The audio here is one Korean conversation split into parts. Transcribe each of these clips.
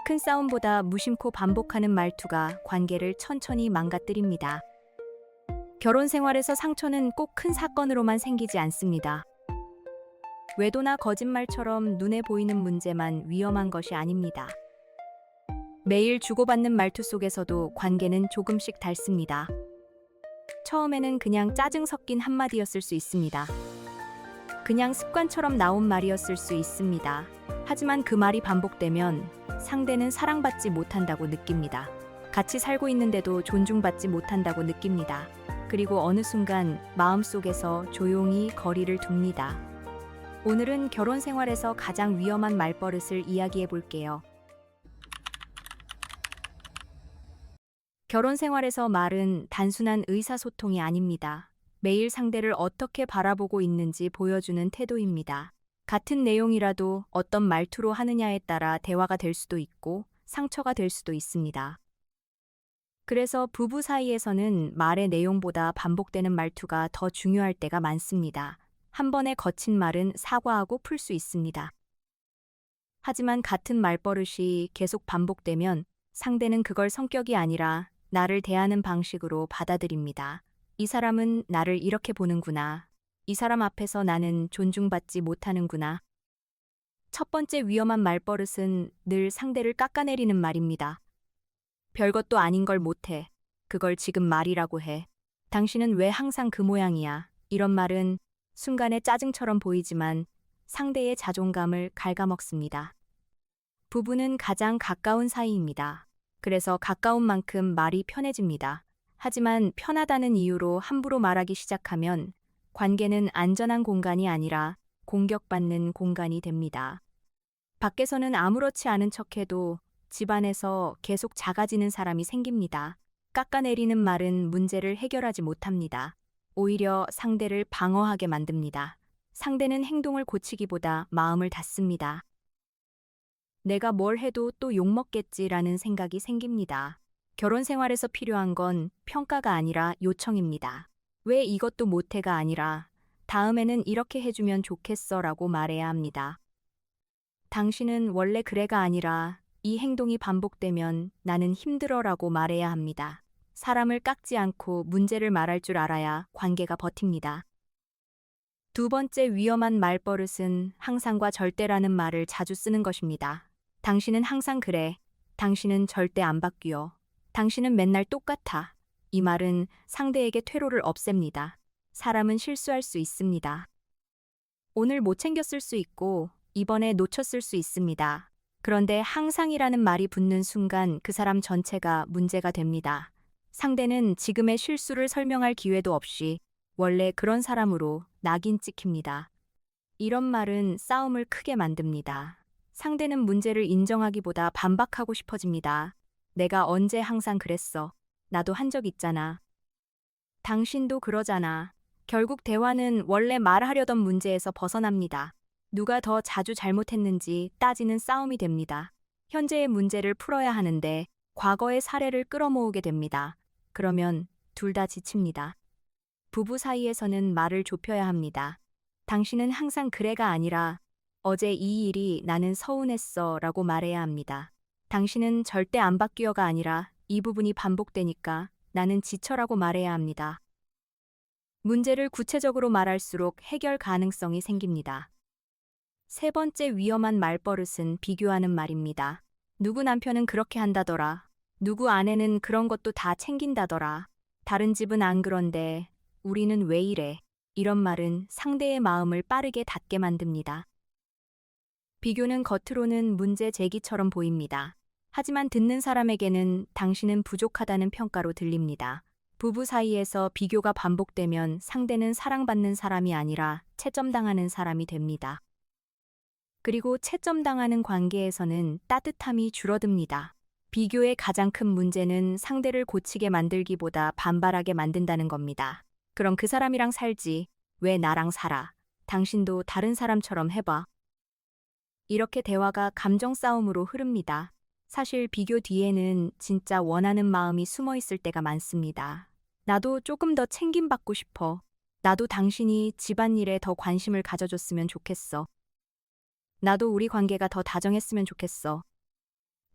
큰 싸움보다 무심코 반복하는 말투가 관계를 천천히 망가뜨립니다. 결혼 생활에서 상처는 꼭 큰 사건으로만 생기지 않습니다. 외도나 거짓말처럼 눈에 보이는 문제만 위험한 것이 아닙니다. 매일 주고받는 말투 속에서도 관계는 조금씩 닳습니다. 처음에는 그냥 짜증 섞인 한마디였을 수 있습니다. 그냥 습관처럼 나온 말이었을 수 있습니다. 하지만 그 말이 반복되면 상대는 사랑받지 못한다고 느낍니다. 같이 살고 있는데도 존중받지 못한다고 느낍니다. 그리고 어느 순간 마음속에서 조용히 거리를 둡니다. 오늘은 결혼 생활에서 가장 위험한 말버릇을 이야기해 볼게요. 결혼 생활에서 말은 단순한 의사소통이 아닙니다. 매일 상대를 어떻게 바라보고 있는지 보여주는 태도입니다. 같은 내용이라도 어떤 말투로 하느냐에 따라 대화가 될 수도 있고 상처가 될 수도 있습니다. 그래서 부부 사이에서는 말의 내용보다 반복되는 말투가 더 중요할 때가 많습니다. 한 번의 거친 말은 사과하고 풀 수 있습니다. 하지만 같은 말버릇이 계속 반복되면 상대는 그걸 성격이 아니라 나를 대하는 방식으로 받아들입니다. 이 사람은 나를 이렇게 보는구나. 이 사람 앞에서 나는 존중받지 못하는구나. 첫 번째 위험한 말버릇은 늘 상대를 깎아내리는 말입니다. 별것도 아닌 걸 못해. 그걸 지금 말이라고 해. 당신은 왜 항상 그 모양이야. 이런 말은 순간에 짜증처럼 보이지만 상대의 자존감을 갉아먹습니다. 부부는 가장 가까운 사이입니다. 그래서 가까운 만큼 말이 편해집니다. 하지만 편하다는 이유로 함부로 말하기 시작하면 관계는 안전한 공간이 아니라 공격받는 공간이 됩니다. 밖에서는 아무렇지 않은 척해도 집안에서 계속 작아지는 사람이 생깁니다. 깎아내리는 말은 문제를 해결하지 못합니다. 오히려 상대를 방어하게 만듭니다. 상대는 행동을 고치기보다 마음을 닫습니다. 내가 뭘 해도 또 욕먹겠지라는 생각이 생깁니다. 결혼 생활에서 필요한 건 평가가 아니라 요청입니다. 왜 이것도 못해가 아니라 다음에는 이렇게 해주면 좋겠어라고 말해야 합니다. 당신은 원래 그래가 아니라 이 행동이 반복되면 나는 힘들어라고 말해야 합니다. 사람을 깎지 않고 문제를 말할 줄 알아야 관계가 버팁니다. 두 번째 위험한 말버릇은 항상과 절대라는 말을 자주 쓰는 것입니다. 당신은 항상 그래. 당신은 절대 안 바뀌어. 당신은 맨날 똑같아. 이 말은 상대에게 퇴로를 없앱니다. 사람은 실수할 수 있습니다. 오늘 못 챙겼을 수 있고 이번에 놓쳤을 수 있습니다. 그런데 항상이라는 말이 붙는 순간 그 사람 전체가 문제가 됩니다. 상대는 지금의 실수를 설명할 기회도 없이 원래 그런 사람으로 낙인 찍힙니다. 이런 말은 싸움을 크게 만듭니다. 상대는 문제를 인정하기보다 반박하고 싶어집니다. 내가 언제 항상 그랬어. 나도 한 적 있잖아. 당신도 그러잖아. 결국 대화는 원래 말하려던 문제에서 벗어납니다. 누가 더 자주 잘못했는지 따지는 싸움이 됩니다. 현재의 문제를 풀어야 하는데 과거의 사례를 끌어모으게 됩니다. 그러면 둘 다 지칩니다. 부부 사이에서는 말을 좁혀야 합니다. 당신은 항상 그래가 아니라 어제 이 일이 나는 서운했어 라고 말해야 합니다. 당신은 절대 안 바뀌어가 아니라 이 부분이 반복되니까 나는 지쳐라고 말해야 합니다. 문제를 구체적으로 말할수록 해결 가능성이 생깁니다. 세 번째 위험한 말버릇은 비교하는 말입니다. 누구 남편은 그렇게 한다더라. 누구 아내는 그런 것도 다 챙긴다더라. 다른 집은 안 그런데 우리는 왜 이래. 이런 말은 상대의 마음을 빠르게 닫게 만듭니다. 비교는 겉으로는 문제 제기처럼 보입니다. 하지만 듣는 사람에게는 당신은 부족하다는 평가로 들립니다. 부부 사이에서 비교가 반복되면 상대는 사랑받는 사람이 아니라 채점당하는 사람이 됩니다. 그리고 채점당하는 관계에서는 따뜻함이 줄어듭니다. 비교의 가장 큰 문제는 상대를 고치게 만들기보다 반발하게 만든다는 겁니다. 그럼 그 사람이랑 살지. 왜 나랑 살아? 당신도 다른 사람처럼 해봐. 이렇게 대화가 감정 싸움으로 흐릅니다. 사실 비교 뒤에는 진짜 원하는 마음이 숨어 있을 때가 많습니다. 나도 조금 더 챙김받고 싶어. 나도 당신이 집안일에 더 관심을 가져줬으면 좋겠어. 나도 우리 관계가 더 다정했으면 좋겠어.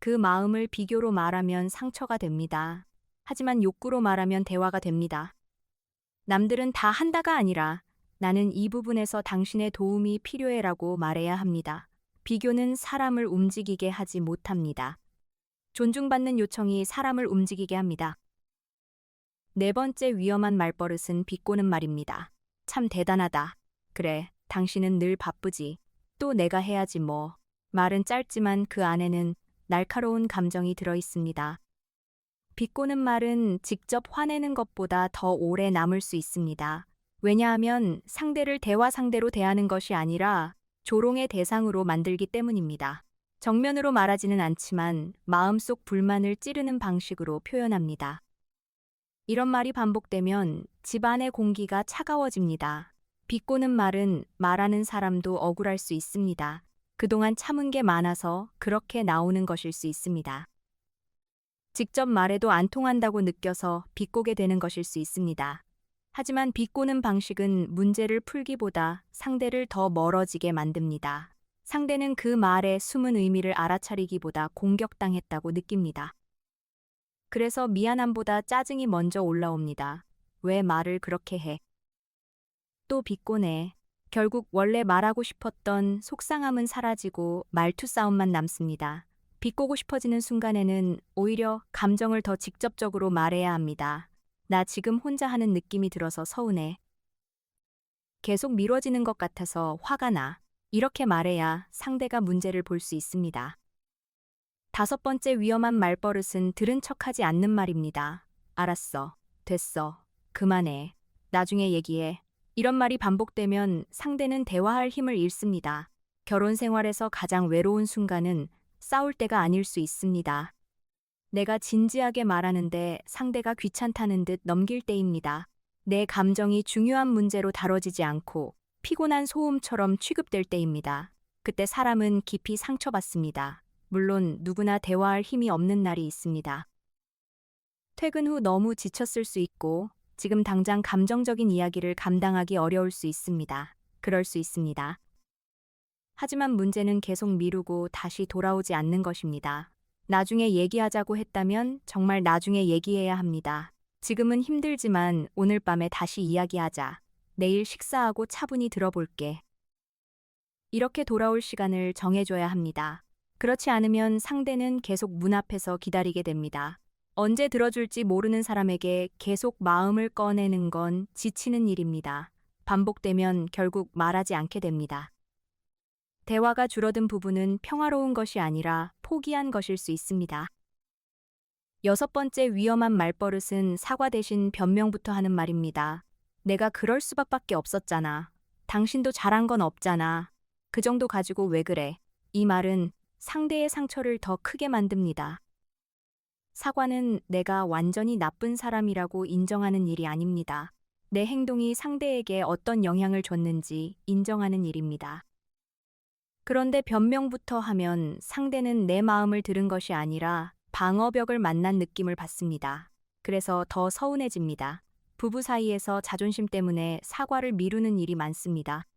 그 마음을 비교로 말하면 상처가 됩니다. 하지만 욕구로 말하면 대화가 됩니다. 남들은 다 한다가 아니라 나는 이 부분에서 당신의 도움이 필요해라고 말해야 합니다. 비교는 사람을 움직이게 하지 못합니다. 존중받는 요청이 사람을 움직이게 합니다. 네 번째 위험한 말버릇은 비꼬는 말입니다. 참 대단하다. 그래, 당신은 늘 바쁘지. 또 내가 해야지 뭐. 말은 짧지만 그 안에는 날카로운 감정이 들어 있습니다. 비꼬는 말은 직접 화내는 것보다 더 오래 남을 수 있습니다. 왜냐하면 상대를 대화 상대로 대하는 것이 아니라 조롱의 대상으로 만들기 때문입니다. 정면으로 말하지는 않지만 마음속 불만을 찌르는 방식으로 표현합니다. 이런 말이 반복되면 집안의 공기가 차가워집니다. 비꼬는 말은 말하는 사람도 억울할 수 있습니다. 그동안 참은 게 많아서 그렇게 나오는 것일 수 있습니다. 직접 말해도 안 통한다고 느껴서 비꼬게 되는 것일 수 있습니다. 하지만 비꼬는 방식은 문제를 풀기보다 상대를 더 멀어지게 만듭니다. 상대는 그 말의 숨은 의미를 알아차리기보다 공격당했다고 느낍니다. 그래서 미안함보다 짜증이 먼저 올라옵니다. 왜 말을 그렇게 해? 또 비꼬네. 결국 원래 말하고 싶었던 속상함은 사라지고 말투 싸움만 남습니다. 비꼬고 싶어지는 순간에는 오히려 감정을 더 직접적으로 말해야 합니다. 나 지금 혼자 하는 느낌이 들어서 서운해. 계속 미뤄지는 것 같아서 화가 나. 이렇게 말해야 상대가 문제를 볼 수 있습니다. 다섯 번째 위험한 말버릇은 들은 척하지 않는 말입니다. 알았어. 됐어. 그만해. 나중에 얘기해. 이런 말이 반복되면 상대는 대화할 힘을 잃습니다. 결혼 생활에서 가장 외로운 순간은 싸울 때가 아닐 수 있습니다. 내가 진지하게 말하는데 상대가 귀찮다는 듯 넘길 때입니다. 내 감정이 중요한 문제로 다뤄지지 않고 피곤한 소음처럼 취급될 때입니다. 그때 사람은 깊이 상처받습니다. 물론 누구나 대화할 힘이 없는 날이 있습니다. 퇴근 후 너무 지쳤을 수 있고 지금 당장 감정적인 이야기를 감당하기 어려울 수 있습니다. 그럴 수 있습니다. 하지만 문제는 계속 미루고 다시 돌아오지 않는 것입니다. 나중에 얘기하자고 했다면 정말 나중에 얘기해야 합니다. 지금은 힘들지만 오늘 밤에 다시 이야기하자. 내일 식사하고 차분히 들어볼게. 이렇게 돌아올 시간을 정해줘야 합니다. 그렇지 않으면 상대는 계속 문 앞에서 기다리게 됩니다. 언제 들어줄지 모르는 사람에게 계속 마음을 꺼내는 건 지치는 일입니다. 반복되면 결국 말하지 않게 됩니다. 대화가 줄어든 부분은 평화로운 것이 아니라 포기한 것일 수 있습니다. 여섯 번째 위험한 말버릇은 사과 대신 변명부터 하는 말입니다. 내가 그럴 수밖에 없었잖아. 당신도 잘한 건 없잖아. 그 정도 가지고 왜 그래? 이 말은 상대의 상처를 더 크게 만듭니다. 사과는 내가 완전히 나쁜 사람이라고 인정하는 일이 아닙니다. 내 행동이 상대에게 어떤 영향을 줬는지 인정하는 일입니다. 그런데 변명부터 하면 상대는 내 마음을 들은 것이 아니라 방어벽을 만난 느낌을 받습니다. 그래서 더 서운해집니다. 부부 사이에서 자존심 때문에 사과를 미루는 일이 많습니다.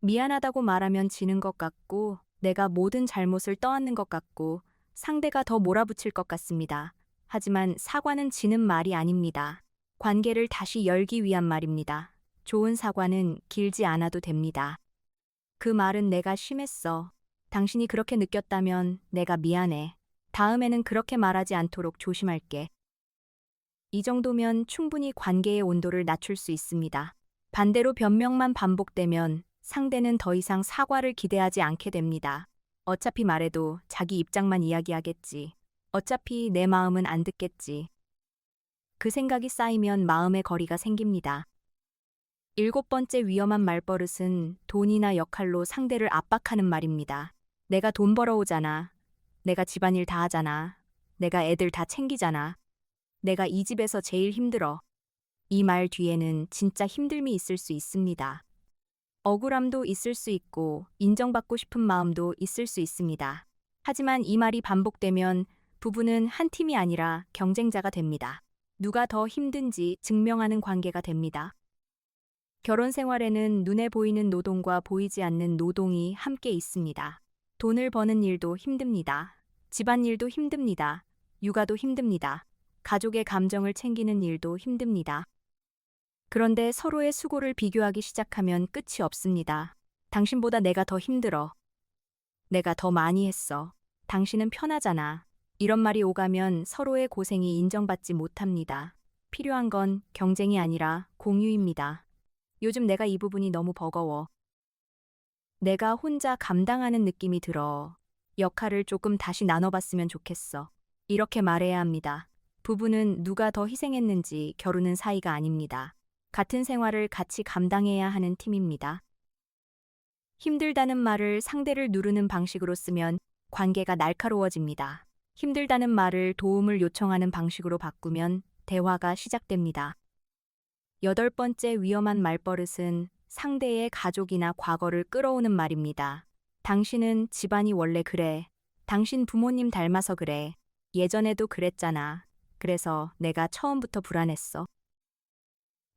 미안하다고 말하면 지는 것 같고 내가 모든 잘못을 떠안는 것 같고 상대가 더 몰아붙일 것 같습니다. 하지만 사과는 지는 말이 아닙니다. 관계를 다시 열기 위한 말입니다. 좋은 사과는 길지 않아도 됩니다. 그 말은 내가 심했어. 당신이 그렇게 느꼈다면 내가 미안해. 다음에는 그렇게 말하지 않도록 조심할게. 이 정도면 충분히 관계의 온도를 낮출 수 있습니다. 반대로 변명만 반복되면 상대는 더 이상 사과를 기대하지 않게 됩니다. 어차피 말해도 자기 입장만 이야기하겠지. 어차피 내 마음은 안 듣겠지. 그 생각이 쌓이면 마음의 거리가 생깁니다. 일곱 번째 위험한 말버릇은 돈이나 역할로 상대를 압박하는 말입니다. 내가 돈 벌어오잖아. 내가 집안일 다 하잖아. 내가 애들 다 챙기잖아. 내가 이 집에서 제일 힘들어. 이 말 뒤에는 진짜 힘듦이 있을 수 있습니다. 억울함도 있을 수 있고 인정받고 싶은 마음도 있을 수 있습니다. 하지만 이 말이 반복되면 부부는 한 팀이 아니라 경쟁자가 됩니다. 누가 더 힘든지 증명하는 관계가 됩니다. 결혼 생활에는 눈에 보이는 노동과 보이지 않는 노동이 함께 있습니다. 돈을 버는 일도 힘듭니다. 집안일도 힘듭니다. 육아도 힘듭니다. 가족의 감정을 챙기는 일도 힘듭니다. 그런데 서로의 수고를 비교하기 시작하면 끝이 없습니다. 당신보다 내가 더 힘들어. 내가 더 많이 했어. 당신은 편하잖아. 이런 말이 오가면 서로의 고생이 인정받지 못합니다. 필요한 건 경쟁이 아니라 공유입니다. 요즘 내가 이 부분이 너무 버거워. 내가 혼자 감당하는 느낌이 들어. 역할을 조금 다시 나눠봤으면 좋겠어. 이렇게 말해야 합니다. 부부는 누가 더 희생했는지 겨루는 사이가 아닙니다. 같은 생활을 같이 감당해야 하는 팀입니다. 힘들다는 말을 상대를 누르는 방식으로 쓰면 관계가 날카로워집니다. 힘들다는 말을 도움을 요청하는 방식으로 바꾸면 대화가 시작됩니다. 8번째 위험한 말버릇은 상대의 가족이나 과거를 끌어오는 말입니다. 당신은 집안이 원래 그래. 당신 부모님 닮아서 그래. 예전에도 그랬잖아. 그래서 내가 처음부터 불안했어.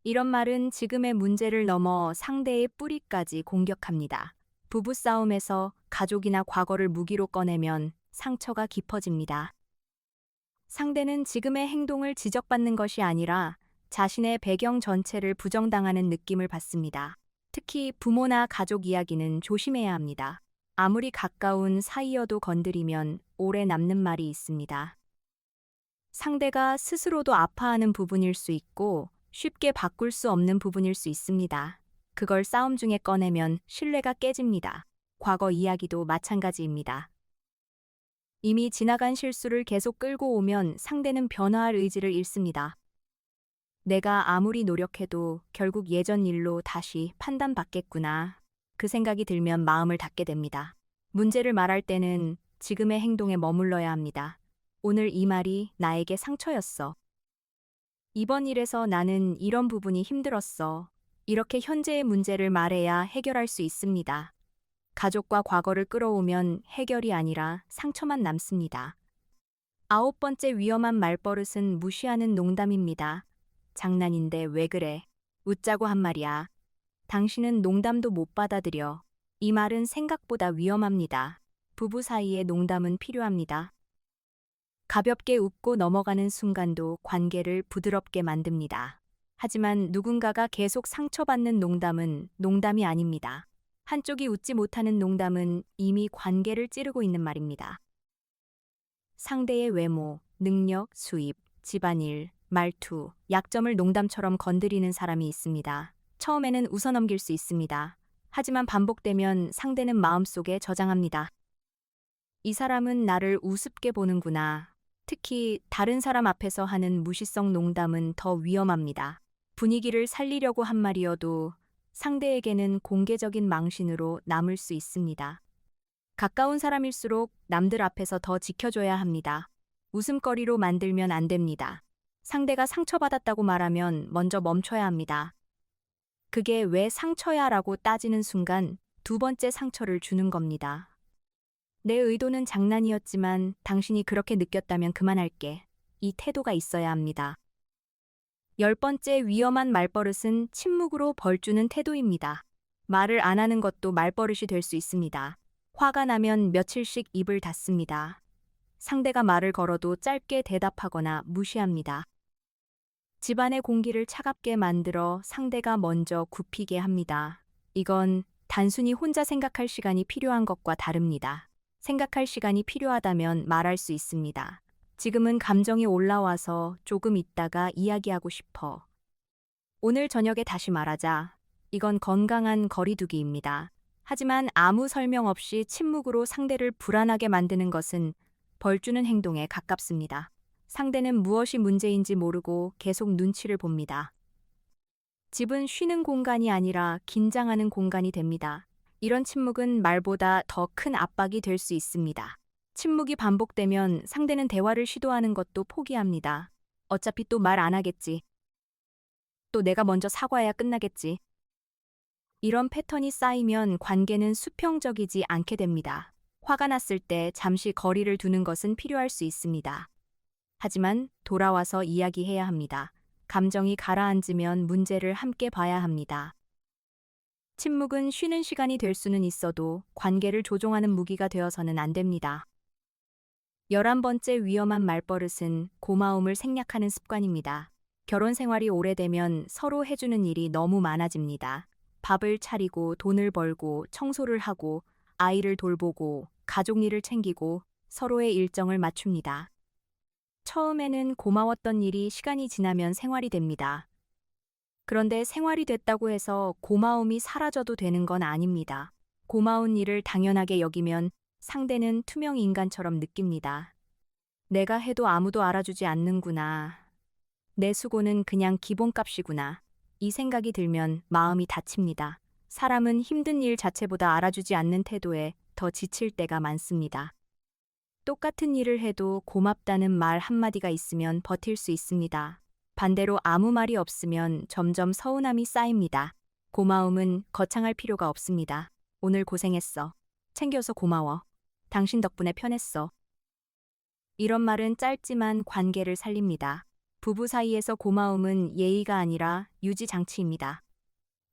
이런 말은 지금의 문제를 넘어 상대의 뿌리까지 공격합니다. 부부싸움에서 가족이나 과거를 무기로 꺼내면 상처가 깊어집니다. 상대는 지금의 행동을 지적받는 것이 아니라 자신의 배경 전체를 부정당하는 느낌을 받습니다. 특히 부모나 가족 이야기는 조심해야 합니다. 아무리 가까운 사이여도 건드리면 오래 남는 말이 있습니다. 상대가 스스로도 아파하는 부분일 수 있고 쉽게 바꿀 수 없는 부분일 수 있습니다. 그걸 싸움 중에 꺼내면 신뢰가 깨집니다. 과거 이야기도 마찬가지입니다. 이미 지나간 실수를 계속 끌고 오면 상대는 변화할 의지를 잃습니다. 내가 아무리 노력해도 결국 예전 일로 다시 판단받겠구나. 그 생각이 들면 마음을 닫게 됩니다. 문제를 말할 때는 지금의 행동에 머물러야 합니다. 오늘 이 말이 나에게 상처였어. 이번 일에서 나는 이런 부분이 힘들었어. 이렇게 현재의 문제를 말해야 해결할 수 있습니다. 가족과 과거를 끌어오면 해결이 아니라 상처만 남습니다. 9번째 위험한 말버릇은 무시하는 농담입니다. 장난인데 왜 그래? 웃자고 한 말이야. 당신은 농담도 못 받아들여. 이 말은 생각보다 위험합니다. 부부 사이에 농담은 필요합니다. 가볍게 웃고 넘어가는 순간도 관계를 부드럽게 만듭니다. 하지만 누군가가 계속 상처받는 농담은 농담이 아닙니다. 한쪽이 웃지 못하는 농담은 이미 관계를 찌르고 있는 말입니다. 상대의 외모, 능력, 수입, 집안일, 말투, 약점을 농담처럼 건드리는 사람이 있습니다. 처음에는 웃어넘길 수 있습니다. 하지만 반복되면 상대는 마음속에 저장합니다. 이 사람은 나를 우습게 보는구나. 특히 다른 사람 앞에서 하는 무시성 농담은 더 위험합니다. 분위기를 살리려고 한 말이어도 상대에게는 공개적인 망신으로 남을 수 있습니다. 가까운 사람일수록 남들 앞에서 더 지켜줘야 합니다. 웃음거리로 만들면 안 됩니다. 상대가 상처받았다고 말하면 먼저 멈춰야 합니다. 그게 왜 상처야 라고 따지는 순간 2번째 상처를 주는 겁니다. 내 의도는 장난이었지만 당신이 그렇게 느꼈다면 그만할게. 이 태도가 있어야 합니다. 10번째 위험한 말버릇은 침묵으로 벌주는 태도입니다. 말을 안 하는 것도 말버릇이 될 수 있습니다. 화가 나면 며칠씩 입을 닫습니다. 상대가 말을 걸어도 짧게 대답하거나 무시합니다. 집안의 공기를 차갑게 만들어 상대가 먼저 굽히게 합니다. 이건 단순히 혼자 생각할 시간이 필요한 것과 다릅니다. 생각할 시간이 필요하다면 말할 수 있습니다. 지금은 감정이 올라와서 조금 있다가 이야기하고 싶어. 오늘 저녁에 다시 말하자. 이건 건강한 거리두기입니다. 하지만 아무 설명 없이 침묵으로 상대를 불안하게 만드는 것은 벌주는 행동에 가깝습니다. 상대는 무엇이 문제인지 모르고 계속 눈치를 봅니다. 집은 쉬는 공간이 아니라 긴장하는 공간이 됩니다. 이런 침묵은 말보다 더 큰 압박이 될 수 있습니다. 침묵이 반복되면 상대는 대화를 시도하는 것도 포기합니다. 어차피 또 말 안 하겠지. 또 내가 먼저 사과해야 끝나겠지. 이런 패턴이 쌓이면 관계는 수평적이지 않게 됩니다. 화가 났을 때 잠시 거리를 두는 것은 필요할 수 있습니다. 하지만 돌아와서 이야기해야 합니다. 감정이 가라앉으면 문제를 함께 봐야 합니다. 침묵은 쉬는 시간이 될 수는 있어도 관계를 조종하는 무기가 되어서는 안 됩니다. 11번째 위험한 말버릇은 고마움을 생략하는 습관입니다. 결혼 생활이 오래되면 서로 해주는 일이 너무 많아집니다. 밥을 차리고 돈을 벌고 청소를 하고 아이를 돌보고 가족 일을 챙기고 서로의 일정을 맞춥니다. 처음에는 고마웠던 일이 시간이 지나면 생활이 됩니다. 그런데 생활이 됐다고 해서 고마움이 사라져도 되는 건 아닙니다. 고마운 일을 당연하게 여기면 상대는 투명 인간처럼 느낍니다. 내가 해도 아무도 알아주지 않는구나. 내 수고는 그냥 기본값이구나. 이 생각이 들면 마음이 다칩니다. 사람은 힘든 일 자체보다 알아주지 않는 태도에 더 지칠 때가 많습니다. 똑같은 일을 해도 고맙다는 말 한마디가 있으면 버틸 수 있습니다. 반대로 아무 말이 없으면 점점 서운함이 쌓입니다. 고마움은 거창할 필요가 없습니다. 오늘 고생했어. 챙겨서 고마워. 당신 덕분에 편했어. 이런 말은 짧지만 관계를 살립니다. 부부 사이에서 고마움은 예의가 아니라 유지 장치입니다.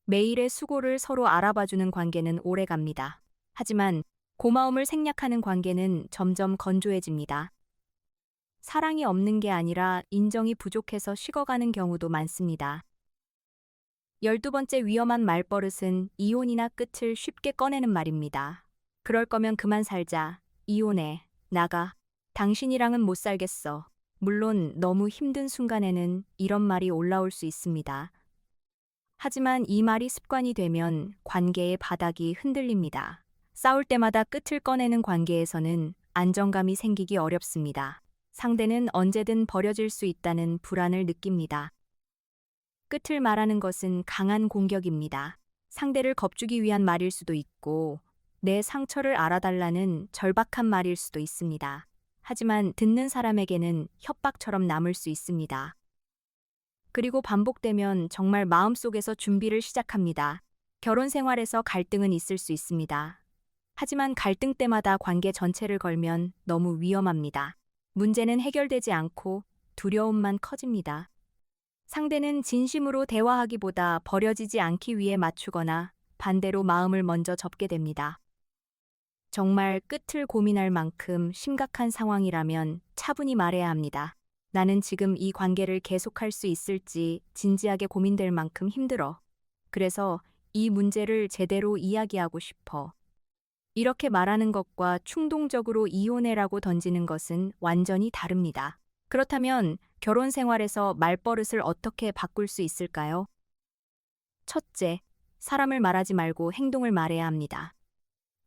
매일의 수고를 서로 알아봐주는 관계는 오래 갑니다. 하지만 고마움을 생략하는 관계는 점점 건조해집니다. 사랑이 없는 게 아니라 인정이 부족해서 식어가는 경우도 많습니다. 12번째 위험한 말버릇은 이혼이나 끝을 쉽게 꺼내는 말입니다. 그럴 거면 그만 살자. 이혼해. 나가. 당신이랑은 못 살겠어. 물론 너무 힘든 순간에는 이런 말이 올라올 수 있습니다. 하지만 이 말이 습관이 되면 관계의 바닥이 흔들립니다. 싸울 때마다 끝을 꺼내는 관계에서는 안정감이 생기기 어렵습니다. 상대는 언제든 버려질 수 있다는 불안을 느낍니다. 끝을 말하는 것은 강한 공격입니다. 상대를 겁주기 위한 말일 수도 있고, 내 상처를 알아달라는 절박한 말일 수도 있습니다. 하지만 듣는 사람에게는 협박처럼 남을 수 있습니다. 그리고 반복되면 정말 마음속에서 준비를 시작합니다. 결혼 생활에서 갈등은 있을 수 있습니다. 하지만 갈등 때마다 관계 전체를 걸면 너무 위험합니다. 문제는 해결되지 않고 두려움만 커집니다. 상대는 진심으로 대화하기보다 버려지지 않기 위해 맞추거나 반대로 마음을 먼저 접게 됩니다. 정말 끝을 고민할 만큼 심각한 상황이라면 차분히 말해야 합니다. 나는 지금 이 관계를 계속할 수 있을지 진지하게 고민될 만큼 힘들어. 그래서 이 문제를 제대로 이야기하고 싶어. 이렇게 말하는 것과 충동적으로 이혼해라고 던지는 것은 완전히 다릅니다. 그렇다면 결혼 생활에서 말버릇을 어떻게 바꿀 수 있을까요? 첫째, 사람을 말하지 말고 행동을 말해야 합니다.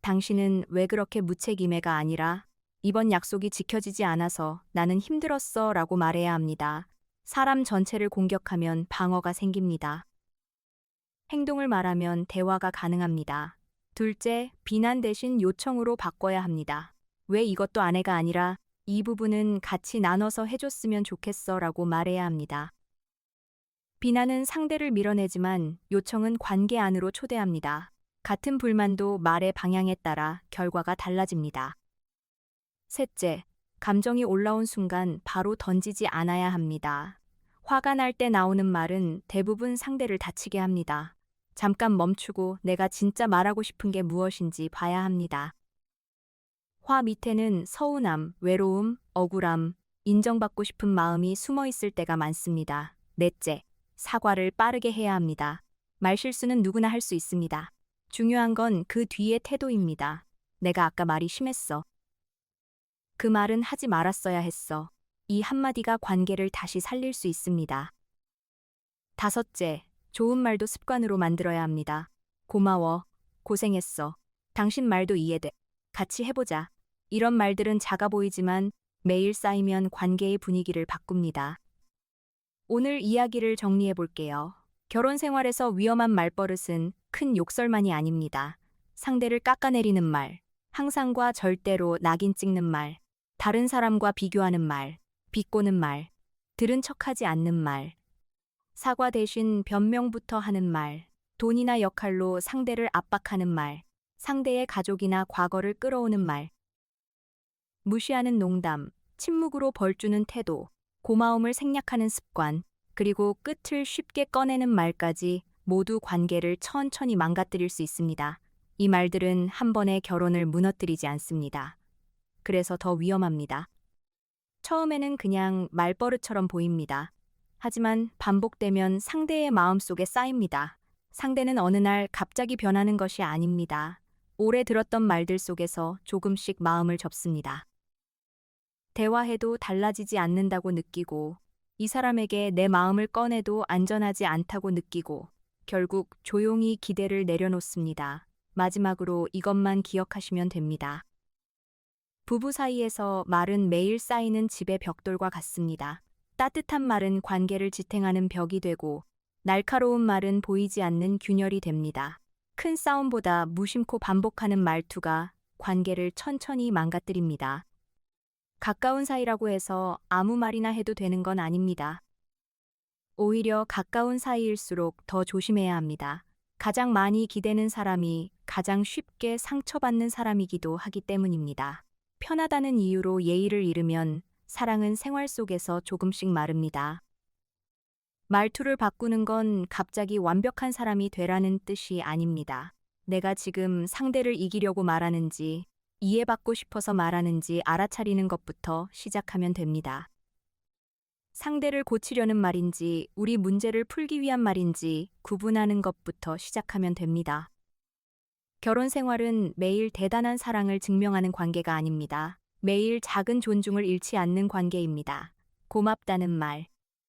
당신은 왜 그렇게 무책임해가 아니라 이번 약속이 지켜지지 않아서 나는 힘들었어 라고 말해야 합니다. 사람 전체를 공격하면 방어가 생깁니다. 행동을 말하면 대화가 가능합니다. 둘째, 비난 대신 요청으로 바꿔야 합니다. 왜 이것도 아내가 아니라 이 부분은 같이 나눠서 해줬으면 좋겠어 라고 말해야 합니다. 비난은 상대를 밀어내지만 요청은 관계 안으로 초대합니다. 같은 불만도 말의 방향에 따라 결과가 달라집니다. 셋째, 감정이 올라온 순간 바로 던지지 않아야 합니다. 화가 날 때 나오는 말은 대부분 상대를 다치게 합니다. 잠깐 멈추고 내가 진짜 말하고 싶은 게 무엇인지 봐야 합니다. 화 밑에는 서운함, 외로움, 억울함, 인정받고 싶은 마음이 숨어 있을 때가 많습니다. 넷째, 사과를 빠르게 해야 합니다. 말실수는 누구나 할 수 있습니다. 중요한 건 그 뒤의 태도입니다. 내가 아까 말이 심했어. 그 말은 하지 말았어야 했어. 이 한마디가 관계를 다시 살릴 수 있습니다. 다섯째, 좋은 말도 습관으로 만들어야 합니다. 고마워, 고생했어, 당신 말도 이해돼, 같이 해보자. 이런 말들은 작아 보이지만 매일 쌓이면 관계의 분위기를 바꿉니다. 오늘 이야기를 정리해 볼게요. 결혼 생활에서 위험한 말버릇은 큰 욕설만이 아닙니다. 상대를 깎아내리는 말, 항상과 절대로 낙인 찍는 말, 다른 사람과 비교하는 말, 비꼬는 말, 들은 척하지 않는 말, 사과 대신 변명부터 하는 말, 돈이나 역할로 상대를 압박하는 말, 상대의 가족이나 과거를 끌어오는 말, 무시하는 농담, 침묵으로 벌주는 태도, 고마움을 생략하는 습관, 그리고 끝을 쉽게 꺼내는 말까지 모두 관계를 천천히 망가뜨릴 수 있습니다. 이 말들은 한 번의 결혼을 무너뜨리지 않습니다. 그래서 더 위험합니다. 처음에는 그냥 말버릇처럼 보입니다. 하지만 반복되면 상대의 마음속에 쌓입니다. 상대는 어느 날 갑자기 변하는 것이 아닙니다. 오래 들었던 말들 속에서 조금씩 마음을 접습니다. 대화해도 달라지지 않는다고 느끼고, 이 사람에게 내 마음을 꺼내도 안전하지 않다고 느끼고, 결국 조용히 기대를 내려놓습니다. 마지막으로 이것만 기억하시면 됩니다. 부부 사이에서 말은 매일 쌓이는 집의 벽돌과 같습니다. 따뜻한 말은 관계를 지탱하는 벽이 되고, 날카로운 말은 보이지 않는 균열이 됩니다. 큰 싸움보다 무심코 반복하는 말투가 관계를 천천히 망가뜨립니다. 가까운 사이라고 해서 아무 말이나 해도 되는 건 아닙니다. 오히려 가까운 사이일수록 더 조심해야 합니다. 가장 많이 기대는 사람이 가장 쉽게 상처받는 사람이기도 하기 때문입니다. 편하다는 이유로 예의를 잃으면 사랑은 생활 속에서 조금씩 마릅니다. 말투를 바꾸는 건 갑자기 완벽한 사람이 되라는 뜻이 아닙니다. 내가 지금 상대를 이기려고 말하는지, 이해받고 싶어서 말하는지 알아차리는 것부터 시작하면 됩니다. 상대를 고치려는 말인지, 우리 문제를 풀기 위한 말인지 구분하는 것부터 시작하면 됩니다. 결혼 생활은 매일 대단한 사랑을 증명하는 관계가 아닙니다. 매일 작은 존중을 잃지 않는 관계입니다. 고맙다는 말,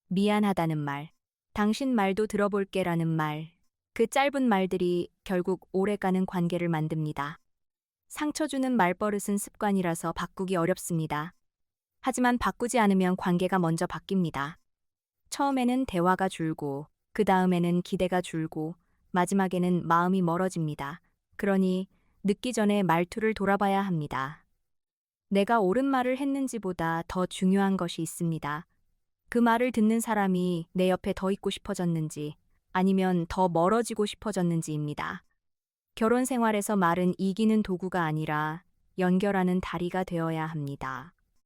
미안하다는 말, 당신 말도 들어볼게라는 말, 그 짧은 말들이 결국 오래가는 관계를 만듭니다. 상처 주는 말버릇은 습관이라서 바꾸기 어렵습니다. 하지만 바꾸지 않으면 관계가 먼저 바뀝니다. 처음에는 대화가 줄고, 그 다음에는 기대가 줄고, 마지막에는 마음이 멀어집니다. 그러니 늦기 전에 말투를 돌아봐야 합니다. 내가 옳은 말을 했는지보다 더 중요한 것이 있습니다. 그 말을 듣는 사람이 내 옆에 더 있고 싶어졌는지, 아니면 더 멀어지고 싶어졌는지입니다. 결혼 생활에서 말은 이기는 도구가 아니라 연결하는 다리가 되어야 합니다.